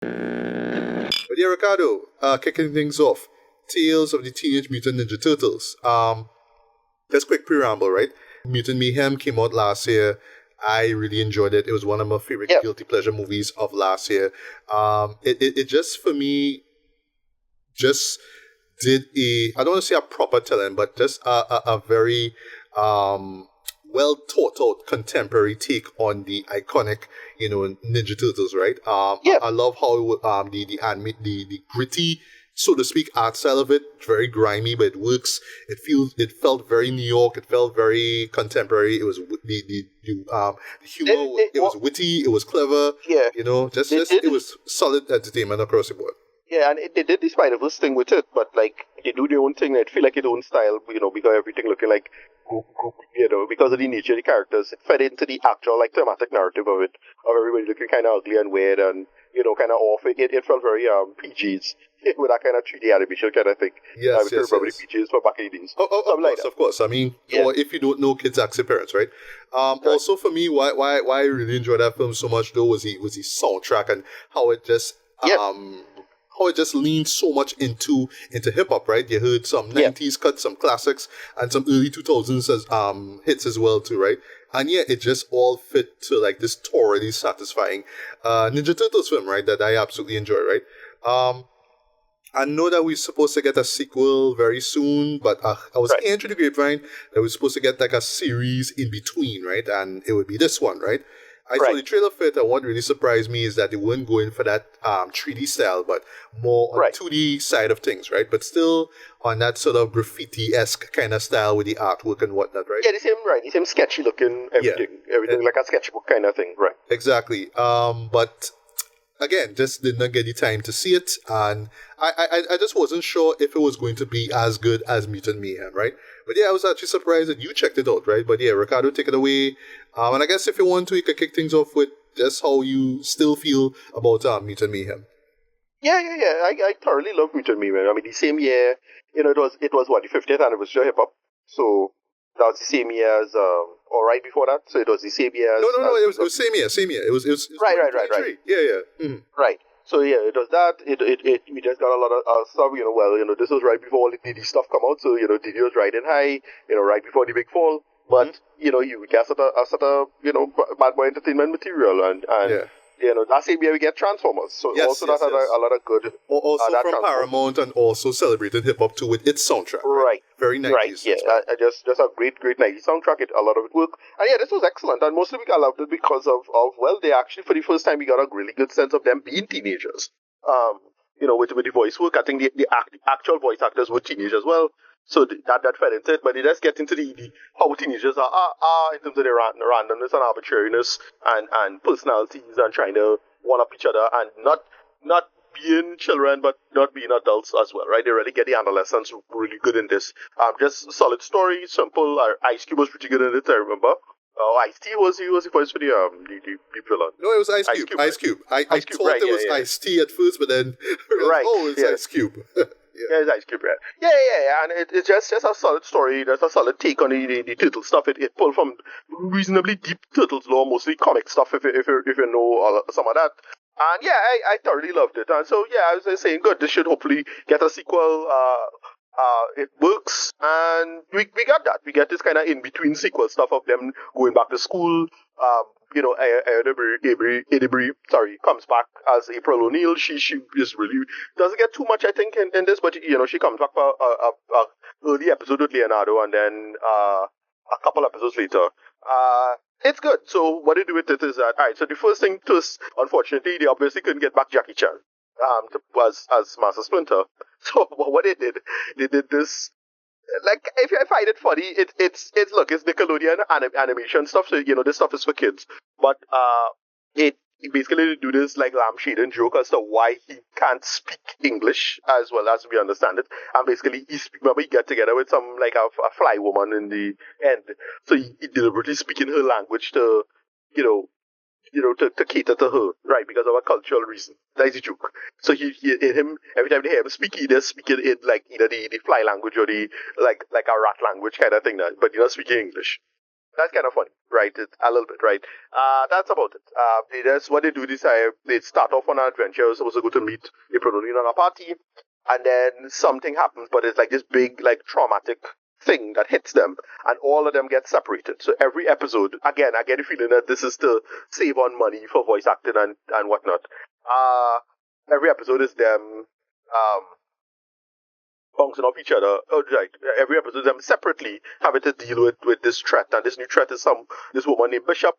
But yeah, Ricardo, kicking things off. Tales of the Teenage Mutant Ninja Turtles. Just quick preamble, right? Mutant Mayhem came out last year. I really enjoyed it. It was one of my favorite Yeah. guilty pleasure movies of last year. It just for me just did I don't want to say a proper telling, but just a very well thought out contemporary take on the iconic, Ninja Turtles, right? Yeah. I love how the gritty, so to speak, art style of it, very grimy, but it works. It felt very New York. It felt very contemporary. It was the humor. It was witty. It was clever. Yeah. It was solid entertainment across the board. Yeah, and they did the Spider-Verse thing with it, but like they do their own thing. It feel like its own style, because everything looking like, because of the nature of the characters, it fed into the actual like thematic narrative of it, of everybody looking kind of ugly and weird and kind of off. It felt very PGs with that kind of 3D animation kind of thing. Yes, yes, probably yes. PGs for back in the days. Of course. I mean, or if you don't know, kids ask your parents, right? Also, for me, why I really enjoyed that film so much though was the soundtrack and how it just how it just leaned so much into hip hop, right? You heard some 90s cuts, some classics, and some early 2000s as hits as well too, right? And yeah, it just all fit to like this thoroughly satisfying Ninja Turtles film, right? That I absolutely enjoy, right? I know that we're supposed to get a sequel very soon, but I was hearing through the grapevine that we're supposed to get like a series in between, right? And it would be this one, right? I saw the trailer for it, and what really surprised me is that they weren't going for that 3D style, but more on 2D side of things, right? But still on that sort of graffiti-esque kind of style with the artwork and whatnot, right? Yeah, the same sketchy looking everything like a sketchbook kind of thing, right? Exactly. But again, just did not get the time to see it, and I just wasn't sure if it was going to be as good as Mutant Mayhem, right? But yeah, I was actually surprised that you checked it out, right? But yeah, Ricardo, take it away. And I guess if you want to, you can kick things off with just how you still feel about Mutant Mayhem. Yeah. I thoroughly love Mutant Mayhem. I mean, the same year, it was what, the 50th anniversary of hip hop. So that was the same year as, or right before that. So it was the same year as. No. It was same year. It was right. Yeah. Mm-hmm. Right. So yeah, it was that. We just got a lot of stuff. This was right before all the Diddy stuff come out. So Diddy was riding high. Right before the big fall. But you get sort of Bad Boy Entertainment material and that same year we get Transformers. So that had a lot of good. Also from Paramount and also celebrated hip hop too with its soundtrack. Right. Very 90s. Right. Yeah. Just a great 90s soundtrack. A lot of it worked. And yeah, this was excellent. And mostly we loved it because of they actually for the first time we got a really good sense of them being teenagers. With the voice work, I think the actual voice actors were teenagers as well. So that fed into it, but it does get into the how teenagers are in terms of their randomness and arbitrariness and personalities and trying to one up each other and not being children but not being adults as well, right? They really get the adolescents really good in this. Just solid story, simple. Ice Cube was pretty good in it, I remember. Ice-T was the voice for the villain. No, it was Ice Cube. Ice Cube. I thought it was Ice-T at first, but then it's Ice Cube. Yeah, it's Ice Cube, right? Yeah, and it's just a solid story. There's a solid take on the turtle stuff. It pulled from reasonably deep Turtles lore, mostly comic stuff, if you know some of that. And yeah, I thoroughly loved it. And so yeah, I was saying, good. This should hopefully get a sequel. It works, and we got that. We get this kind of in between sequel stuff of them going back to school. Eddie comes back as April O'Neil. She is really doesn't get too much, I think, in this, but she comes back for a early episode with Leonardo, and then a couple episodes later. It's good. So what they do with it is that, all right. So the first thing unfortunately, they obviously couldn't get back Jackie Chan as Master Splinter. So what they did this. Like, if I find it funny, it's Nickelodeon animation stuff, so this stuff is for kids. But it basically do this like lampshading joke as to why he can't speak English as well as we understand it. And basically he get together with some like a fly woman in the end. So he deliberately speaking her language to to cater to her, right, because of a cultural reason. That's a joke. So him every time they hear him speak, he does speak it in like either the fly language or the like a rat language kind of thing, but he's not speaking English. That's kind of funny, right? A little bit, right? That's about it. That's what they do. They start off on an adventure. They're supposed to go to meet April O'Neil on a party, and then something happens, but it's like this big, like, traumatic thing that hits them, and all of them get separated. So every episode, again, I get the feeling that this is to save on money for voice acting and whatnot. Every episode is them bouncing off each other. Oh, right. Every episode, them separately having to deal with this threat, and this new threat is this woman named Bishop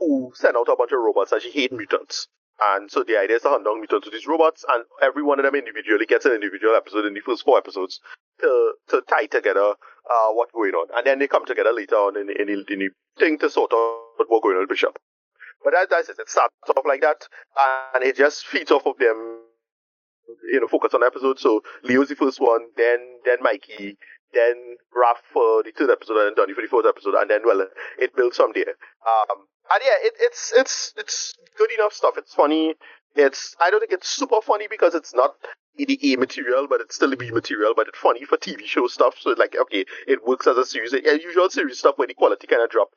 who sent out a bunch of robots, and she hates mutants. And so the idea is to hunt down mutants with these robots, and every one of them individually gets an individual episode in the first 4 episodes to tie together what's going on. And then they come together later on in the thing to sort out what's going on with Bishop. But that's it. It starts off like that, and it just feeds off of them, focus on the episode. So Leo's the first one, then Mikey, then Raph for the 3rd episode, and Donnie for the 4th episode, and then, well, it builds from there. And yeah, it's good enough stuff. It's funny. I don't think it's super funny because it's not the A material, but it's still the B material, but it's funny for TV show stuff. So it's like, okay, it works as a series. Usual series stuff where the quality kind of drop.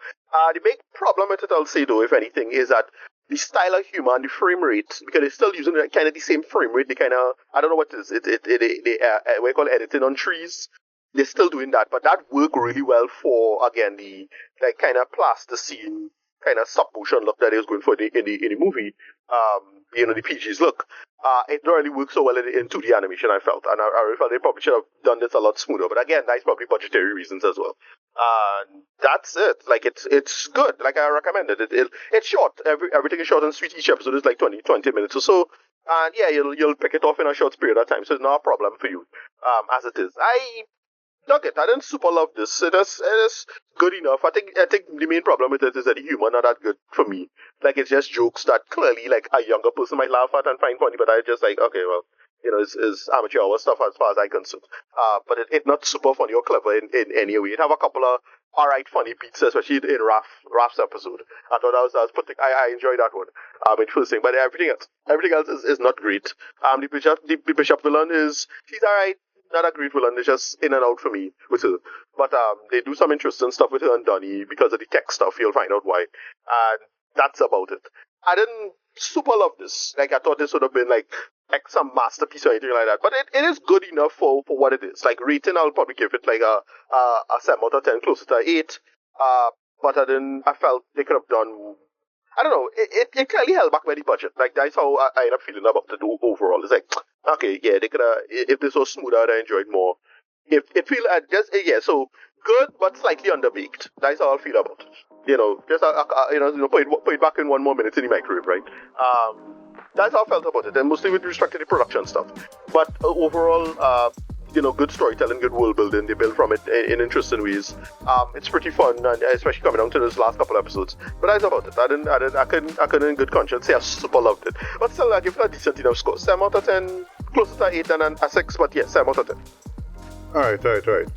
The big problem with it, I'll say though, if anything, is that the style of humor and the frame rate, because they're still using kind of the same frame rate, they kind of, I don't know what it is, what you call editing on trees. They're still doing that, but that worked really well for, again, the like kind of plasticine, kind of stop motion look that he was going for in the movie, the PG's look. It don't really work so well in 2D animation, I felt. And I really felt they probably should have done this a lot smoother. But again, that's probably budgetary reasons as well. That's it. Like, it's good. Like, I recommend it. It's short. Everything is short and sweet. Each episode is like 20 minutes or so. And yeah, you'll pick it off in a short period of time. So it's not a problem for you, as it is. I dug it. I didn't super love this. It is good enough. I think the main problem with it is that the humor not that good for me. Like, it's just jokes that clearly, like, a younger person might laugh at and find funny, but I just like, okay, well, it's amateur hour stuff as far as I'm concerned. But it's not super funny or clever in any way. It have a couple of alright funny beats, especially in Raph's episode. I thought that was pretty, I enjoyed that one. In first thing, but everything else is not great. The Bishop villain she's alright. Not a great villain, it's just in and out for me with her. But they do some interesting stuff with her and Donnie because of the tech stuff, you'll find out why. And that's about it. I didn't super love this. Like, I thought this would have been like some masterpiece or anything like that. But it is good enough for what it is. Like, rating, I'll probably give it like a 7 out of 10, closer to 8. But I felt they could have done, I don't know, it clearly held back by the budget. Like, that's how I end up feeling about it overall. It's like, okay, yeah, they could have, if this was smoother, I'd enjoyed more. If it feel so good, but slightly underbaked. That's how I feel about it. Put it back in 1 more minute in the microwave, right? That's how I felt about it, and mostly with respect to the production stuff. But overall, good storytelling, good world building. They build from it in interesting ways. It's pretty fun, and especially coming down to those last couple episodes. But that's about it. I couldn't in good conscience say I super loved it. But still, I give it a decent enough score. 7 out of 10, closer to 8 than a 6, but yeah, 7 out of 10. Alright.